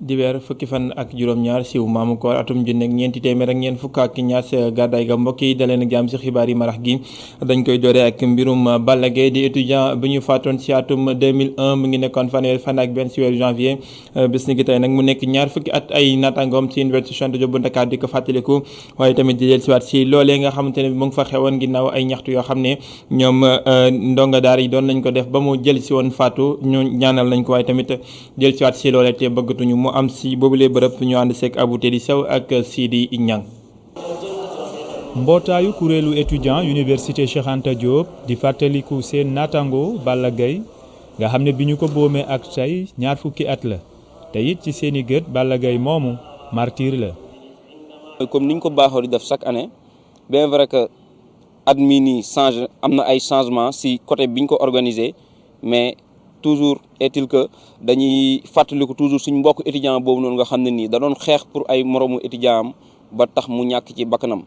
dibeer fukki fan ak juróom-ñaar siw maamu koor atum junne ak ñeenti téeméer ak ñeent fukk ak ñaar sa gàddaay ga mbokk yi daleen ak jàmm si xibaar yi marax gi dañ koy dooree ak mbirum Balla Gaye di étudiant bi ñu faatoon si atum 2001 mu ngi nekkoon fanweeri fan ak benn si weeru janvier bis ni ki tey nag mu nekk ñaar fukki at ay naataangoom si université Cheikh Anta Diop bu Dakar di ko fàttaliku waaye tamit di del siwaat si loolee nga xamante ne bi mu ngi fa xewoon ginnaaw ay ñaxtu yoo xam ne ñoom ndonga daar yi doon nañ ko def ba mu jël si woon faatu ñu ñaanal nañ ko waaye tamit del siwaat si loolee te bëggatuñu mu am si boobulee bërëb ñu ànd seeg Abou Tedi Sow ak Sidi Niang. mbootaayu kuréelu étudiant université Cheikh Anta Diop di fàttaliku seen naataango Balla Gaye nga xam ne bi ñu ko boomee ak tey ñaar fukki at la te it ci seeni gët Balla Gaye moomu martyr la. comme niñ ko baaxoo di def chaque année bien vrai que at mii nii change am na ay changement si côté biñ ko organisé mais toujours est-il que dañuy fàttaliku toujours suñ mbokk étudiant boobu noonu nga xam ne nii da doon xeex pour ay moromu étudiant am ba tax mu ñàkk ci bakkanam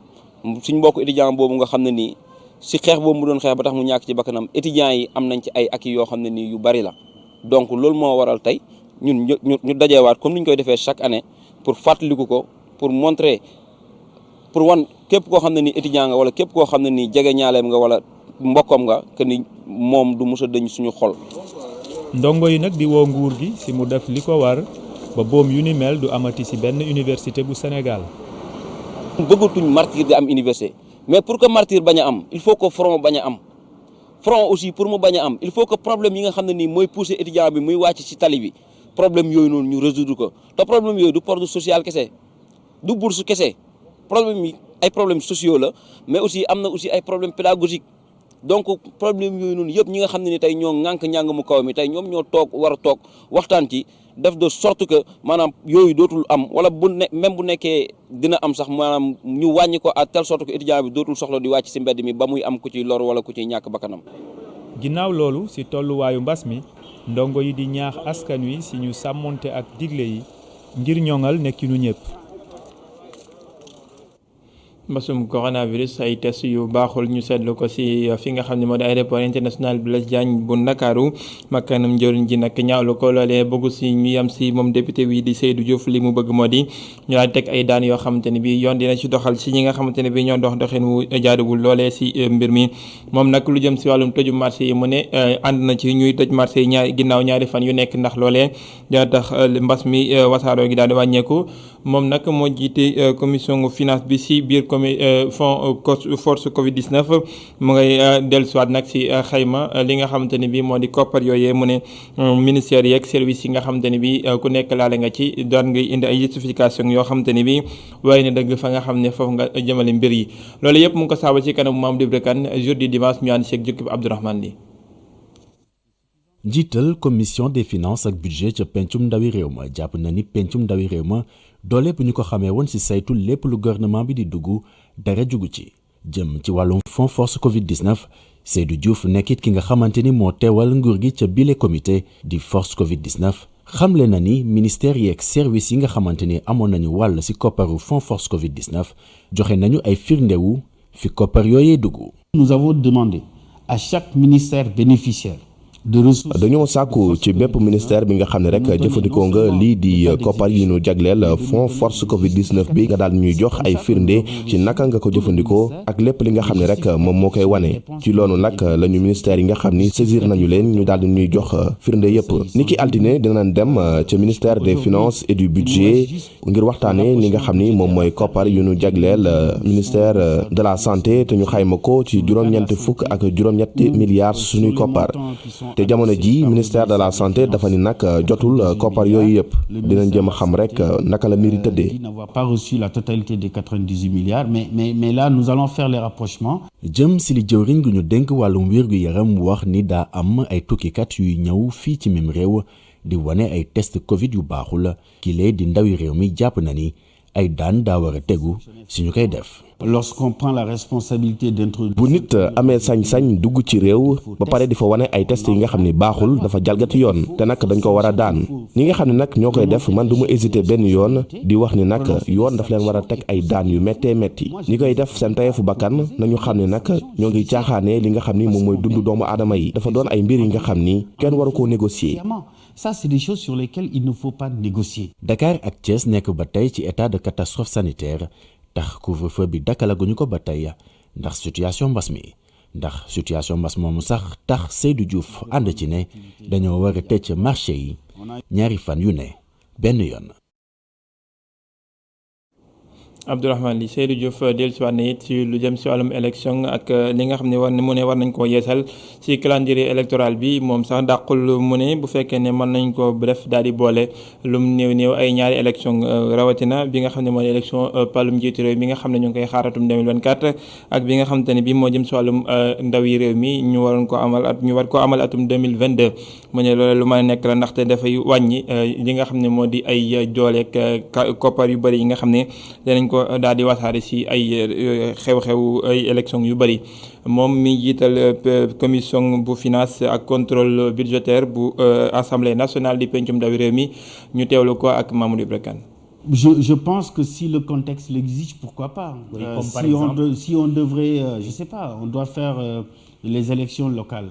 suñ mbokk étudiant boobu nga xam ne nii si xeex boobu mu doon xeex ba tax mu ñàkk ci bakkanam étudiants yi am nañ ci ay acquis yoo xam ne nii yu bari la donc loolu moo waral tey ñun ñu dajeewaat comme ni ñu koy defee chaque année pour fàttaliku ko pour montrer pour wan képp koo xam ne nii étudiant nga wala képp koo xam ne nii jege ñaaleem nga wala mbokkam nga que ni moom du mos a dañ suñu xol. ndongo yi nag di woo nguur gi ci mu def li ko war ba boom yu ni mel du amati ci benn université bu Sénégal. bëggatuñ martyr di am université mais pour que martyr bañ a am il faut que front bañ a am front aussi pour mu bañ a am il faut que problème yi nga xam ne nii mooy pousser étudiant bi muy wàcc ci tali bi problème yooyu noonu ñu résoudre ko te problème yooyu du problème social kese du bourse kese problème yi ay problèmes sociaux la mais aussi am na aussi ay problèmes pédagogiques. donc problème yooyu noonu yëpp ñi nga xam ne ni tey ñoo ŋànk njàng mu kaw mi tey ñoom ñoo toog war a toog waxtaan ci def de sorte que maanaam yooyu dootul am wala même bu nekkee dina am sax maanaam ñu wàññi ko à telle sorte que étudiant bi dootul soxla di wàcc ci mbedd mi ba muy am ku ci lor wala ku ci ñàkk bakkanam. ginnaaw loolu ci tolluwaayu mbas mi ndongo yi di ñaax askan wi ci ñu sàmmonte ak digle yi ngir ñoŋal nekkinu ñëpp. mbasum coronavirus ay test yu baaxul ñu seetlu ko ci fi nga xam ne moo di aéroport international Blaise Diagne bu Ndakaaru makkanam njëriñ ji nag ñaawlu ko loolee bëggu ci ñu yem ci moom député wi di Seydou Diouf li mu bëgg moo di ñu daal teg ay daan yoo xamante ne bi yoon dina ci doxal ci ñi nga xamante ne bi ñoo doxin wu jaaduwul loolee ci mbir mi moom nag lu jëm ci wàllum tëju marché yi mu ne ànd na ci ñuy tëj marché yi ginnaaw ñaari fan yu nekk ndax loolee dina tax mbas mi wasaaroo gi daal di wàññeeku moom nag moo jiite commission finance bi ci biir fond force Covid 19 mu ngay dellusiwaat nag ci xayma li nga xamante ne bii moo di koppar yooyee mu ne ministère yeeg service yi nga xamante ne bii ku nekk laale nga ci doon ngay indi ay justification yoo xamante ne bii waaye ne dëgg fa nga xam ne foofu nga jëmale mbir yi loolu yëpp mu ngi ko saaba ci kanam Mamadou Ibra Kane jour du dimanche ñu ànd seeg jukki bi Abdourahmane Li. njiital commission des finances ak budget ca pencum ndawi réew ma jàpp na ni pencum ndawi réew ma doole bu ñu ko xamee woon ci saytu lépp lu gouvernement bi di dugg dara jugu ci jëm ci wàllum fond force Covid 19 Seydou Diouf nekkit ki nga xamante ni moo teewal nguur gi ca bile comité di force Covid 19 xamle na ni ministère yi ak service yi nga xamante ni amoon nañu wàll ci kopparu fond force Covid 19 joxe nañu ay firndewu fi koppar yooyee dugg. Nous avons demandé à chaque ministère bénéficiaire. dañoo sàkku ci bépp ministère bi nga xam ne rek jëfandikoo nga lii di koppar yi ñu jagleel fond force Covid 19 bi nga daal ñuy jox ay firnde ci naka nga ko jëfandikoo ak lépp li nga xam ne rek moom moo koy wane ci loolu nag la ñu ministère yi nga xam ni saisir nañu leen ñu daal di ñuy jox firnde yëpp ni ki altine dinañ dem ca ministère des finances et du budget ngir waxtaane li nga xam ni moom mooy koppar yu ñu jagleel ministère de la santé te ñu xayma ko ci juróom-ñetti fukk ak juróom-ñetti milliards suñuy koppar. te jamono ji ministère de la santé dafa ni nag jotul koppar yooyu yëpp dinañ jëm a xam rek naka la mbir yi tëddee. Il n'a pas reçu la totalité des 98 milliards mais là nous allons faire les rapprochements. jëm si li jëwriñ gu ñu dénk wàllum wér-gu-yaram wax ni daa am ay tukkikat yuy ñëw fii ci mim réew di wane ay test Covid yu baaxul kile di ndawi réew mi jàpp na ni ay daan daa war a tegu si ñu koy def. Lorsqu'on prend la responsabilité d'introduire. bu nit amee sañ-sañ dugg ci réew ba pare di fa wane ay test yi nga xam ni baaxul dafa jalgati yoon te nag dañ ko war a daan ñi nga xam ne nag ñoo koy def man du ma hésiter benn yoon di wax ni nag yoon daf leen war a teg ay daan yu méttee métti ñi koy def seen tayeefu bakkan nañu xam ne nag ñoo ngi caaxaanee li nga xam ni moom mooy dund doomu aadama yi dafa doon ay mbir yi nga xam ni kenn waru koo négocier. Ça, c'est des choses sur lesquelles il ne faut pas négocier. Dakar ak Thiès nekk ba tey ci état de catastrophe sanitaire tax couvre-feu bi dakkalaguñu ko ba tey ndax situation mbas moomu sax tax Seydou Diouf ànd ci ne dañoo war a tëj marché yi ñaari fan yu ne benn yoon. Abdourahmane Ly Seydou Diouf dellusiwaat na it ci lu jëm si wàllum élection ak li nga xam ne war nañ koo yeesal si calendrier électoral bi moom sax dàqul mu ne bu fekkee ne mën nañ ko def daal di boole lum néew ay ñaari élection rawatina bi nga xam ne mooy élection palum njiitu réew mi nga xam ne ñu ngi koy xaaratum 2024 ak bi nga xamante ne bi moo jëm si wàllum ndaw yi réew mi ñu war ko amal atum 2022 mu ne loolu lu mën a nekk la ndaxte dafay wàññi li nga xam ne moo di ay jooleek koppar yu bëri yi nga xam ne danañ ko daal di wasaare si ay xew-xew ay élection yu bëri moom mi jiital commission bu finance ak contrôle budgétaire bu assemblée nationale di pencum ndawi réew mi ñu teewlu ko ak Mamadou Ibra Kane. Je pense que si le contexte l'exige, pourquoi pas. Oui, par exemple, si on devrait, je sais pas, on doit faire les élections locales.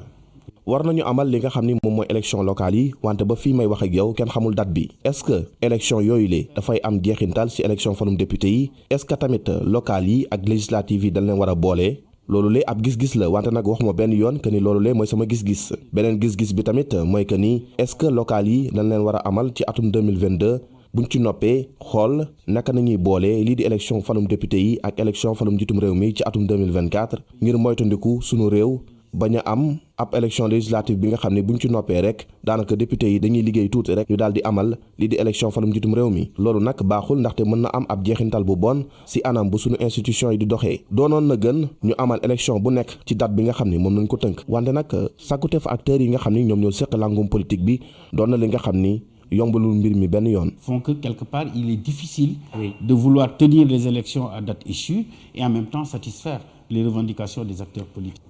war nañu amal li nga xam ni moom mooy élection locale yi wante ba fii may wax ak yow kenn xamul date bi est-ce que élection yooyu le dafay am jeexintal ci élection falum député yi est-ce que tamit locale yi ak législative yi dañ leen war a boole loolu le ab gis-gis la wante nag waxuma benn yoon que ni loolu le mooy sama gis-gis beneen gis-gis bi tamit mooy que ni est-ce que locale yi dañ leen war a amal ci atum 2022 buñ ci noppee xool naka nañuy boole lii di élection falum député yi ak élection falum njiitum réew mi ci atum 2024 ngir moytandiku sunu réew bañ a am ab élection législative bi nga xam ne buñ ci noppee rek daanaka député yi dañuy liggéey tuuti rek ñu daal di amal lii di élection falum njiitum réew mi loolu nag baaxul ndaxte mën na am ab jeexintal bu bon si anam bu suñu institution yi di doxee doonoon na gën ñu amal élection bu nekk ci date bi nga xam ni moom nañ ko tënk wante nag sàkkuteef acteurs yi nga xam ni ñoom ñoo seq langum politique bi doon na li nga xam ni yombalul mbir mi benn yoon. Font que quelque part il est difficile de vouloir tenir les élections à date échue et en même temps satisfaire les revendications des acteurs politiques.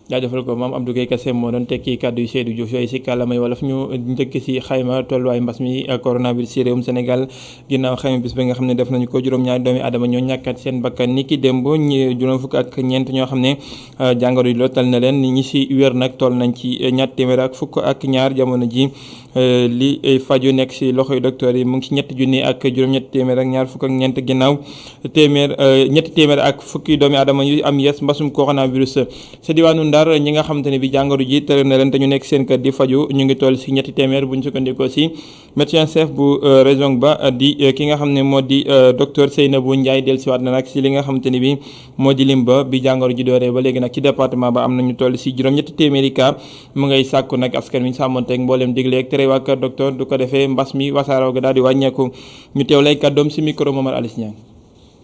jaajëfal ko moom Abdou Guèye Kassé moo doon tekki kàddu yu Seydou Diouf yooyu si kàllaamay wolof ñu njëkk si xayma tolluwaay mbas mi coronavirus si réewum Sénégal ginnaaw xayma bis bi nga xam ne def nañu ko juróom-ñaari doomi aadama ñoo ñàkkat seen bakkan ni ki démb juróom fukk ak ñeent ñoo xam ne jàngoro yi lottal na leen ñi si wér nag toll nañ ci ñatt téeméer ak fukk ak ñaar jamono ji li faju nekk si loxoy docteur yi mu ngi si ñetti junni ak juróom-ñetti téeméer ak ñaar fukk ak ñeent ginnaaw ñetti téeméer ak fukki doomi aadama yu am yes mbasum coronavirus sa diwaanu Ndar ñi nga xamante ne bi jàngoro ji tëral na leen te ñu nekk seen kër di faju ñu ngi toll si ñetti téeméer bu ñu sukkandikoo si médecin chef bu région ba di ki nga xam ne moo di docteur Seynabou Ndiaye dellusiwaat na nag si li nga xamante ni bi moo di lim ba bi jàngoro ji dooree ba léegi nag ci département ba am nañu toll si juróom-ñetti téeméeri cas mu ngay sàkku nag askan wi sàmmonteeg mbooleem digle ak tere waa kër docteur du ko defee mbas mi wasaaroo ga daal di wàññeeku ñu teew lay kàddoom si micro Momar Alice Niang.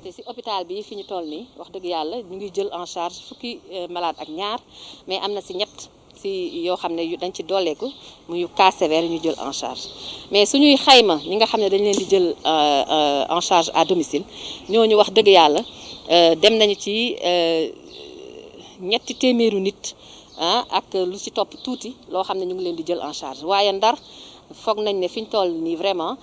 te si hôpital bi fi ñu toll nii wax dëgg yàlla ñu ngi jël en charge fukki malade ak ñaar mais am na si ñett si yoo xam ne dañ ci dooleeku muy cas sévère ñu jël en charge mais suñuy xayma ñi nga xam ne dañ leen di jël en charge à domicile ñooñu wax dëgg yàlla dem nañu ci ñetti téeméeru nit ak lu ci topp tuuti loo xam ne ñu ngi leen di jël en charge waaye Ndar foog nañ ne fi ñu toll nii vraiment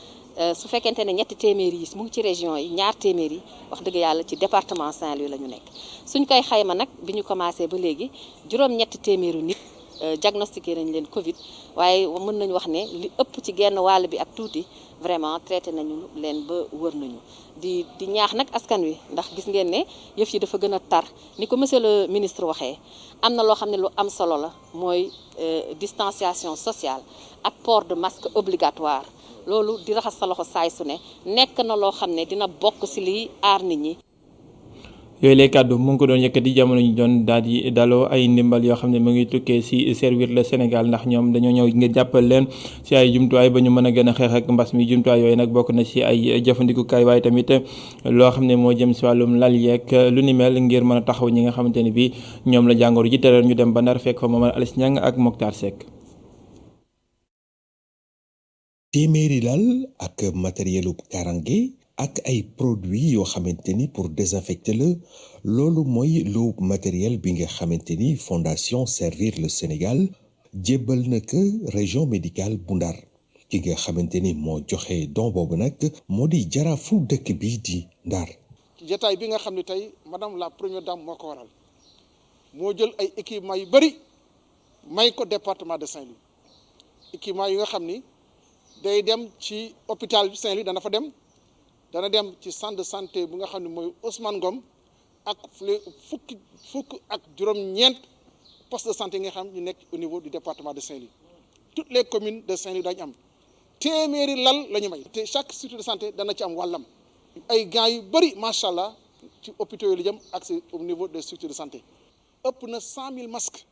su fekkente ne ñetti téeméer yi mu ngi ci région yi ñaar téeméer yi wax dëgg yàlla ci département Saint-Louis la ñu nekk suñ koy xayma nag bi ñu commencé ba léegi juróom-ñetti téeméeru nit diagnostiqué nañ leen Covid waaye mën nañu wax ne li ëpp ci genn wàll bi ak tuuti vraiment traité nañu leen ba wër nañu di ñaax nag askan wi ndax gis ngeen ne yëf yi dafa gën a tar ni ko monsieur le ministre waxee am na loo xam ne lu am solo la mooy distanciation sociale ak port de masque obligatoire loolu di raxas sa loxo saay su ne nekk na loo xam ne dina bokk ci liy aar nit ñi. yooyu lay kàddu mu ngi ko doon yëkkati jamono ñu doon daal di daloo ay ndimbal yoo xam ne mu ngi tukkee ci servir le Sénégal ndax ñoom dañoo ñëw ngir jàppal leen ci ay jumtuwaay ba ñu mën a gën a xeex ak mbas mi jumtuwaay yooyu nag bokk na ci ay jëfandikukaay waaye tamit loo xam ne moo jëm ci wàllum lal yeeg lu ni mel ngir mën a taxaw ñi nga xamante ni bi ñoom la jàngoro ji tëral ñu dem ba Ndar fekk fa Momar Alice Niang ak Mokhtar Seck. téeméeri lal ak matérielu karange ak ay produits yoo xamante ni pour désinfecter la loolu mooy lu matériel bi nga xamante ni fondation Servir le Sénégal jébbal na ko région médicale bu Ndar ki nga xamante ni moo joxe don boobu nag moo di jaraafu dëkk bi di Ndar. jotaay bi nga xam ne tey madame la première dame moo ko waral moo jël ay équipements yu bëri may ko département de Saint-Louis équipements yi nga xam ni day dem ci hôpital Saint-Louis dana fa dem dana dem ci centre de santé bu nga xam ne mooy Ousmane Ngom ak fukk ak juróom-ñeent poste de santé yi nga xam ñu nekk au niveau du département de Saint-Louis toutes les communes de Saint-Louis dañu am téeméeri lal la ñu may te chaque structure de santé dana ci am wàllam ay gants yu bëri macha allah ci hôpitaux yi la jëm ak au niveau des structures de santé ëpp na 100 000 masques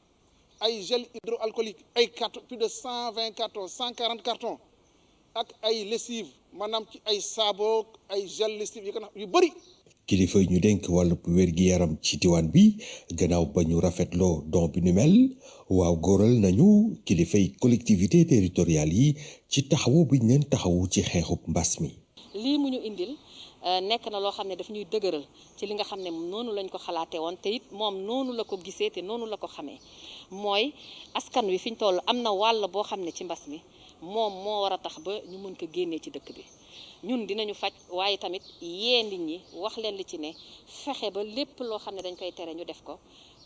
ay gel hydroalcoolique ay carton plus de 120 cartons 140 cartons ak ay lessive maanaam ci ay saaboog ay gel lessive yu bëri. kilifa yi ñu dénk wàllu wér-gi-yaram ci diwaan bi gannaaw ba ñu rafetloo don bi nu mel waaw góoral nañu kilifa yi collectivité territoriales yi ci taxawu bi ñu leen taxawu ci xeexub mbas mi. lii mu ñu indil nekk na loo xam ne daf ñuy dëgëral ci li nga xam ne noonu lañ ko xalaatee woon te it moom noonu la ko gisee te noonu la ko xamee mooy askan wi fi ñu toll am na wàll boo xam ne ci mbas mi moom moo war a tax ba ñu mën ko génnee ci dëkk bi. ñun dinañu faj waaye tamit yee nit ñi wax leen li ci ne fexe ba lépp loo xam ne dañ koy tere ñu def ko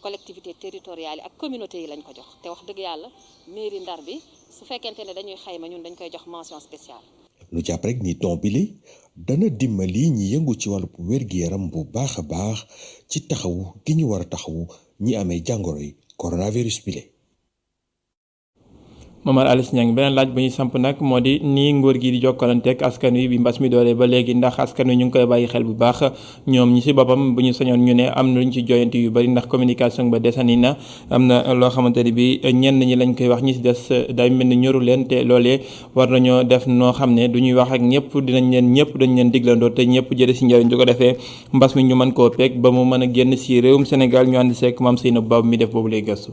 collectivité territoriale yi ak communauté yi lañ ko jox te wax dëgg yàlla mairie Ndar bi su fekkente ne dañuy xayma ñun dañ koy jox mention spéciale. lu jàpp rek ni don bile dana dimbali ñi yëngu ci wàllu wér-gi-yaram bu baax a baax ci taxawu gi ñu war a taxawu ñi amee jàngoro yi coronavirus bile. Momar Alice Niang beneen laaj bu ñuy samp nag moo di nii nguur gi di jokkalanteeg askan wi bi mbas mi doolee ba léegi ndax askan wi ñu ngi koy bàyyi xel bu baax ñoom ñi si boppam bu ñu sañoon ñu ne am na lu ñu ci joyanti yu bari ndax communication ba desani na am na loo xamante ni bi ñenn ñi lañ koy wax ñi si des day mel ni ñoru leen te loolee war nañoo def noo xam ne du ñuy wax ak ñëpp ñëpp dañ leen diglandoo te ñëpp jële si njëriñ du ko defee mbas mi ñu mën koo peeg ba mu mën a génn si réewum Sénégal ñu ànd seek Mame Seynabou Ba mi def boobu lay gëstu.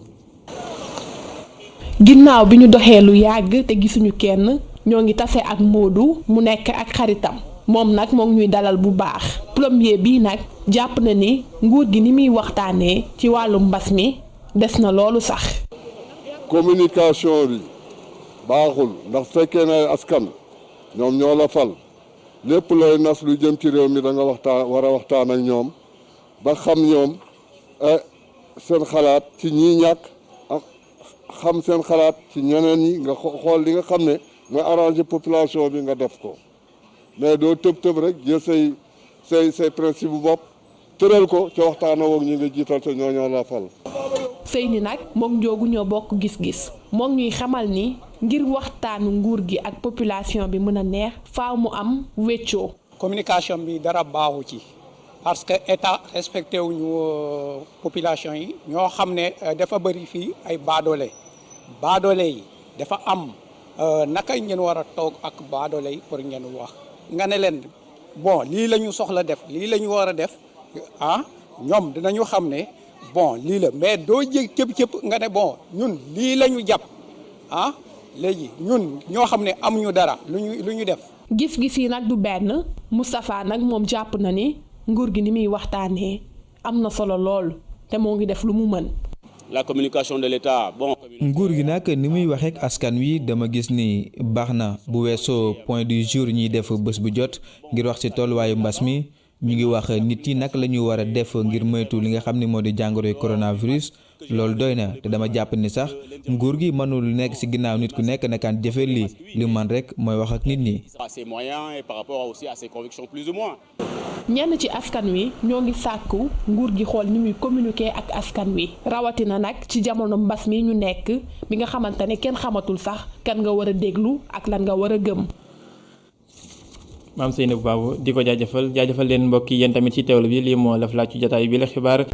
ginnaaw bi ñu doxee lu yàgg te gisuñu kenn ñoo ngi tase ak Modou mu nekk ak xaritam moom nag moo ngi ñuy dalal bu baax plombier bii nag jàpp na ni nguur gi ni muy waxtaanee ci wàllu mbas mi des na loolu sax. communication bi baaxul ndax fekkee na askan ñoom ñoo la fal lépp looy nas lu jëm ci réew mi da nga war a waxtaan ak ñoom ba xam ñoom seen xalaat ci ñi ñàkk. xam seen xalaat ci ñeneen ñi nga xool li nga xam ne mooy arranger population bi nga def ko mais doo tëb rek jël say principe bu bopp tëral ko ca waxtaanoo ak ñi nga jiital te ñoo la fal. Seyni nag moom Njoogu ñoo bokk gis-gis moom ñuy xamal ni ngir waxtaanu nguur gi ak population bi mën a neex faaw mu am wéccoo. communication bi dara baaxu ci parce que état respecté wuñu population yi ñoo xam ne dafa bëri fii ay baadoole yi dafa am naka ngeen war a toog ak baadoole yi pour ngeen wax nga ne leen bon lii la ñu soxla def lii la ñu war a def ñoom dinañu xam ne bon lii la mais doo jég cëpp nga ne bon ñun lii la ñu jàpp léegi ñun ñoo xam ne amuñu dara lu ñu def. gis-gis yi nag du benn Moustapha nag moom jàpp na ni nguur gi ni muy waxtaanee am na solo lool te moo ngi def lu mu mën. la communication de l'État bon. nguur gi nag ni muy waxee ak askan wi dama gis ni baax na bu weesoo point du jour ñuy def bés bu jot ngir wax ci tolluwaayu mbas mi ñu ngi wax nit yi naka la ñu war a def ngir moytu li nga xam ne moo di jàngoroy coronavirus loolu doy na te dama jàpp ni sax nguur gi mënul nekk ci ginnaaw nit ku nekk nakaan jëfe li man rek mooy wax ak nit ñi. à ses moyens et par rapport aussi à ses convictions plus ou moins. ñenn ci askan wi ñoo ngi sàkku nguur gi xool ni muy communiquer ak askan wi rawatina nag ci jamono mbas mi ñu nekk bi nga xamante ne kenn xamatul sax kan nga war a déglu ak lan nga war a gëm. Mame Seynabou Ba di ko jaajëfal leen mbokk yi yéen tamit ci teewlu bi lii moo la laaj ci jotaay bi la xibaar.